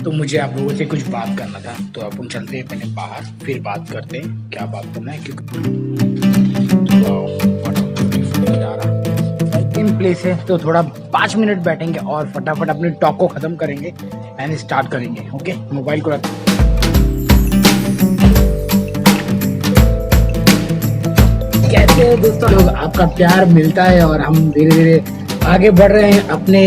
तो मुझे आप लोगों से कुछ बात करना था, तो अपन चलते हैं पहले बाहर, फिर बात करते हैं क्या बात करना है। क्योंकि इन प्लेस है तो थोड़ा 5 मिनट बैठेंगे और फटाफट अपने टॉक को खत्म करेंगे एंड स्टार्ट करेंगे। ओके, मोबाइल को रख। कैसे हो दोस्तों लोग, आपका प्यार मिलता है और हम धीरे धीरे आगे बढ़ रहे हैं अपने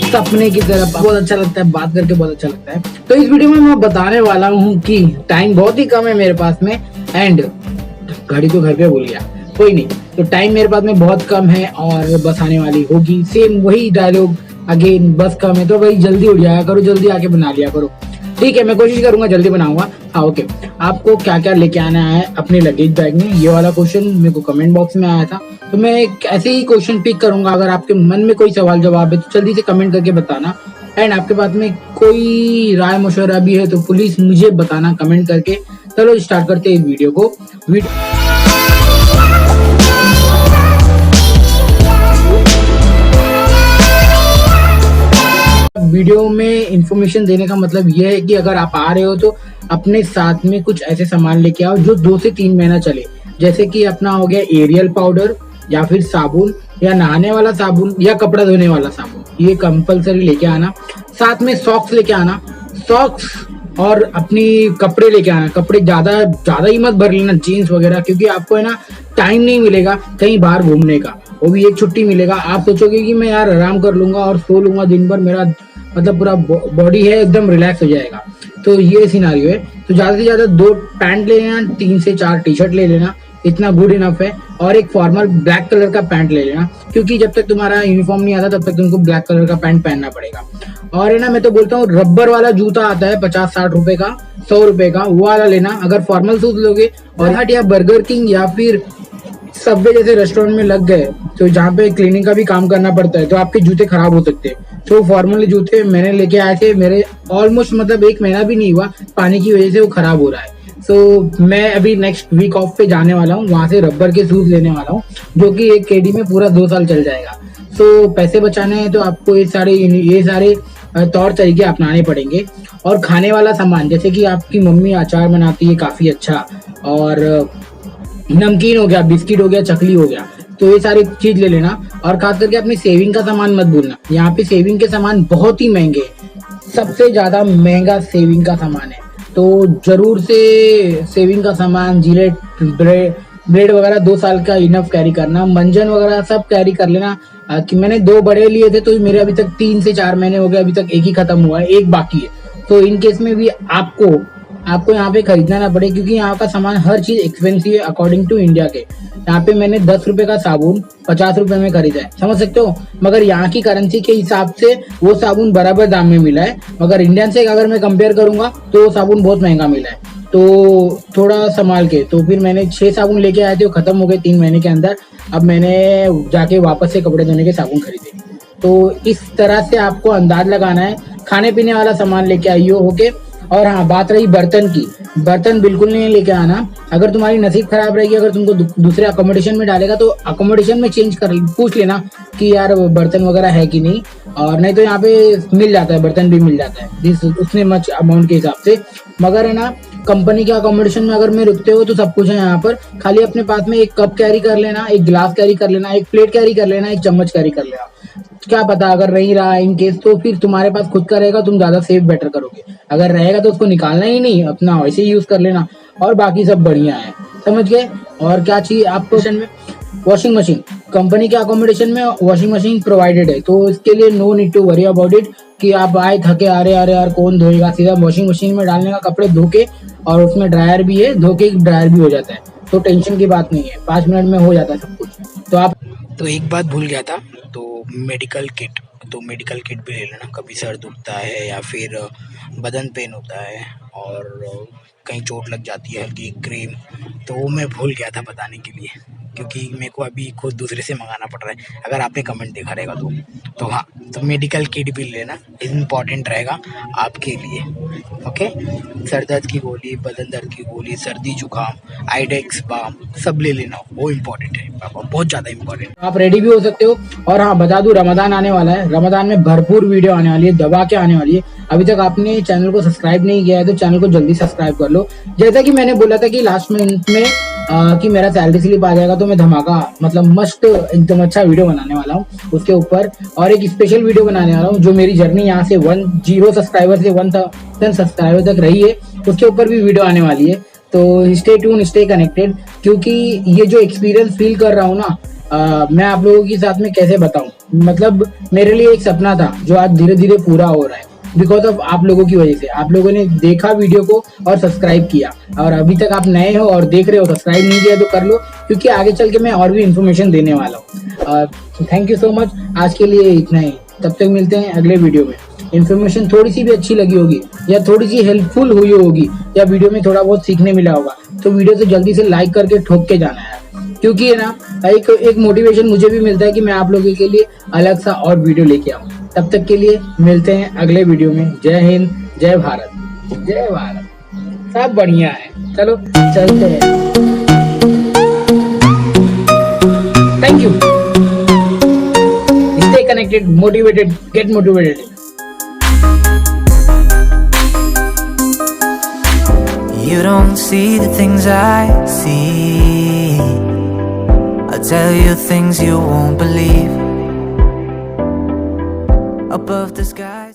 सपने की तरफ। बहुत अच्छा लगता है बात करके, बहुत अच्छा लगता है। तो इस वीडियो में मैं बताने वाला हूँ कि टाइम बहुत ही कम है मेरे पास में एंड घड़ी तो घर पे भूल गया, कोई नहीं। तो टाइम मेरे पास में बहुत कम है और बस आने वाली होगी, सेम वही डायलॉग अगेन, बस कम है तो भाई जल्दी उठ जाया करो, जल्दी आके बना लिया करो। ठीक है, मैं कोशिश करूंगा जल्दी बनाऊंगा। हाँ ओके, आपको क्या क्या लेके आना है अपने लगेज बैग में, ये वाला क्वेश्चन मेरे को कमेंट बॉक्स में आया था, तो मैं एक ऐसे ही क्वेश्चन पिक करूंगा। अगर आपके मन में कोई सवाल जवाब है तो जल्दी से कमेंट करके बताना। एंड आपके पास में कोई राय मशवरा भी है तो प्लीज मुझे बताना कमेंट करके। चलो स्टार्ट करते हैं इस वीडियो को। वीडियो में इंफॉर्मेशन देने का मतलब यह है कि अगर आप आ रहे हो तो अपने साथ में कुछ ऐसे सामान लेके आओ जो 2 से 3 महीना चले। जैसे कि अपना हो गया एरियल पाउडर या फिर साबुन या नहाने वाला साबुन या कपड़ा धोने वाला साबुन, ये कंपलसरी लेके आना। साथ में सॉक्स लेके आना, सॉक्स और अपनी कपड़े लेके आना। कपड़े ज्यादा ही मत भर लेना, जीन्स वगैरह, क्योंकि आपको है ना टाइम नहीं मिलेगा कहीं बाहर घूमने का, वो भी एक छुट्टी मिलेगा। आप सोचोगे कि मैं यार आराम कर लूंगा और सो लूंगा दिन भर, मेरा मतलब पूरा बॉडी है एकदम रिलैक्स हो जाएगा, तो ये सिनारियो है। तो ज्यादा से ज्यादा 2 पैंट ले लेना, 3 से 4 टी शर्ट ले लेना, इतना गुड इनफ है। और एक फॉर्मल ब्लैक कलर का पैंट ले लेना, क्योंकि जब तक तुम्हारा यूनिफॉर्म नहीं आता तब तक तुमको ब्लैक कलर का पैंट पहनना पड़ेगा। और है ना, मैं तो बोलता हूँ रबर वाला जूता आता है 50-60 रुपए का, 100 रुपए का, वो वाला लेना अगर फॉर्मल शूज लोगे। और हट या बर्गर किंग या फिर सबवे जैसे रेस्टोरेंट में लग गए तो जहाँ पे क्लीनिंग का भी काम करना पड़ता है, तो आपके जूते खराब हो सकते हैं। तो फॉर्मल जूते मैंने लेके आए थे, मेरे ऑलमोस्ट मतलब 1 महीना भी नहीं हुआ, पानी की वजह से वो खराब हो रहा है। सो मैं अभी नेक्स्ट वीक ऑफ पे जाने वाला हूँ, वहां से रबर के शूज लेने वाला हूँ जो कि एक केडी में पूरा 2 साल चल जाएगा। सो पैसे बचाने हैं तो आपको ये सारे तौर तरीके अपनाने पड़ेंगे। और खाने वाला सामान, जैसे कि आपकी मम्मी अचार बनाती है काफी अच्छा, और नमकीन हो गया, बिस्किट हो गया, चकली हो गया, तो ये सारी चीज ले लेना। और खास करके अपनी सेविंग का सामान मत भूलना, यहाँ पे सेविंग के सामान बहुत ही महंगे, सबसे ज्यादा महंगा सेविंग का सामान है। तो जरूर से सेविंग का सामान, जिलेट, ब्रेड वगैरह 2 साल का इनफ कैरी करना, मंजन वगैरह सब कैरी कर लेना। कि मैंने 2 बड़े लिए थे तो मेरे अभी तक 3 से 4 महीने हो गए, अभी तक एक ही खत्म हुआ है, एक बाकी है। तो इन केस में भी आपको यहाँ पे खरीदना ना पड़े, क्योंकि यहाँ का सामान हर चीज एक्सपेंसिव है अकॉर्डिंग टू इंडिया के। यहाँ पे मैंने 10 रुपए का साबुन 50 रुपए में खरीदा है, समझ सकते हो। मगर यहाँ की करेंसी के हिसाब से वो साबुन बराबर दाम में मिला है, मगर इंडियन से अगर मैं कंपेयर करूंगा तो वो साबुन बहुत महंगा मिला है। तो थोड़ा संभाल के। तो फिर मैंने 6 साबुन लेके आए थे, वो खत्म हो गए 3 महीने के अंदर। अब मैंने जाके वापस से कपड़े धोने के साबुन खरीदे। तो इस तरह से आपको अंदाज लगाना है। खाने पीने वाला सामान लेके आइयो, ओके। और हाँ, बात रही बर्तन की, बर्तन बिल्कुल नहीं लेके आना। अगर तुम्हारी नसीब खराब रहेगी, अगर तुमको दूसरे अकोमोडेशन में डालेगा तो अकोमोडेशन में चेंज कर पूछ लेना कि यार बर्तन वगैरह है कि नहीं, और नहीं तो यहाँ पे मिल जाता है, बर्तन भी मिल जाता है उसने मच अमाउंट के हिसाब से। मगर है ना, कंपनी के अकोमोडेशन में अगर में रुकते हो तो सब कुछ है यहाँ पर। खाली अपने पास में एक कप कैरी कर लेना, एक गिलास कैरी कर लेना, एक प्लेट कैरी कर लेना, एक चम्मच कैरी कर लेना। क्या पता अगर नहीं रहा इन केस, तो फिर तुम्हारे पास खुद का रहेगा, तुम ज्यादा सेफ बेटर करोगे। अगर रहेगा तो उसको निकालना ही नहीं, अपना वैसे ही यूज कर लेना, और बाकी सब बढ़िया है, समझ गए। और क्या चाहिए आपको में वॉशिंग मशीन, कंपनी के अकोमोडेशन में वॉशिंग मशीन प्रोवाइडेड है, तो इसके लिए no need to worry about it कि आप आए थके आ रहे यार कौन धोएगा। सीधा वॉशिंग मशीन में डालने का, कपड़े धो के, और उसमें ड्रायर भी है, धो के ड्रायर भी हो जाता है, तो टेंशन की बात नहीं है, 5 मिनट में हो जाता है सब कुछ। तो एक बात भूल गया था, तो मेडिकल किट भी ले लेना। कभी सर दुखता है या फिर बदन पेन होता है और कहीं चोट लग जाती है, हल्की क्रीम, तो वो मैं भूल गया था बताने के लिए। क्योंकि मेरे को अभी खुद दूसरे से मंगाना पड़ रहा है, अगर आपने कमेंट देखा रहेगा तो हाँ, तो मेडिकल किट भी लेना इम्पॉर्टेंट रहेगा आपके लिए। ओके, सर दर्द की गोली, बदन दर्द की गोली, सर्दी जुकाम, आइडेक्स बाम सब ले लेना, वो इम्पोर्टेंट है पापा, बहुत ज़्यादा इम्पोर्टेंट। आप रेडी भी हो सकते हो। और हाँ, बता दूं, रमज़ान आने वाला है, रमज़ान में भरपूर वीडियो आने वाली है, दबा के आने वाली है। अभी तक आपने चैनल को सब्सक्राइब नहीं किया है तो चैनल को जल्दी सब्सक्राइब कर लो। जैसा कि मैंने बोला था कि लास्ट मंथ में कि मेरा सैलरी स्लिप आ जाएगा तो मैं धमाका मतलब मस्त एकदम अच्छा वीडियो बनाने वाला हूँ उसके ऊपर, और एक स्पेशल वीडियो बनाने वाला हूँ जो मेरी जर्नी यहाँ से 10 सब्सक्राइबर से 1000 सब्सक्राइबर तक रही है, उसके ऊपर भी वीडियो आने वाली है। तो स्टे ट्यून, स्टे कनेक्टेड, क्योंकि ये जो एक्सपीरियंस फील कर रहा हूँ ना, मैं आप लोगों के साथ में कैसे बताऊं, मतलब मेरे लिए एक सपना था जो आज धीरे धीरे पूरा हो रहा है बिकॉज ऑफ आप लोगों की वजह से। आप लोगों ने देखा वीडियो को और सब्सक्राइब किया, और अभी तक आप नए हो और देख रहे हो, सब्सक्राइब नहीं किया तो कर लो, क्योंकि आगे चल के मैं और भी इन्फॉर्मेशन देने वाला हूँ। थैंक यू सो मच, आज के लिए इतना ही, तब तक मिलते हैं अगले वीडियो में। इन्फॉर्मेशन थोड़ी सी भी अच्छी लगी होगी या थोड़ी सी हेल्पफुल हुई होगी या वीडियो में थोड़ा बहुत सीखने मिला होगा तो वीडियो से जल्दी से लाइक करके ठोक के जाना है, क्योंकि है ना, एक मोटिवेशन मुझे भी मिलता है कि मैं आप लोगों के लिए अलग सा और वीडियो लेके आऊँ। तब तक के लिए मिलते हैं अगले वीडियो में। जय हिंद, जय भारत, जय भारत, सब बढ़िया है। चलो चलते हैं, thank you. Stay connected, motivated, get motivated. You don't see the things I see. I'll tell you things you won't believe. Above the sky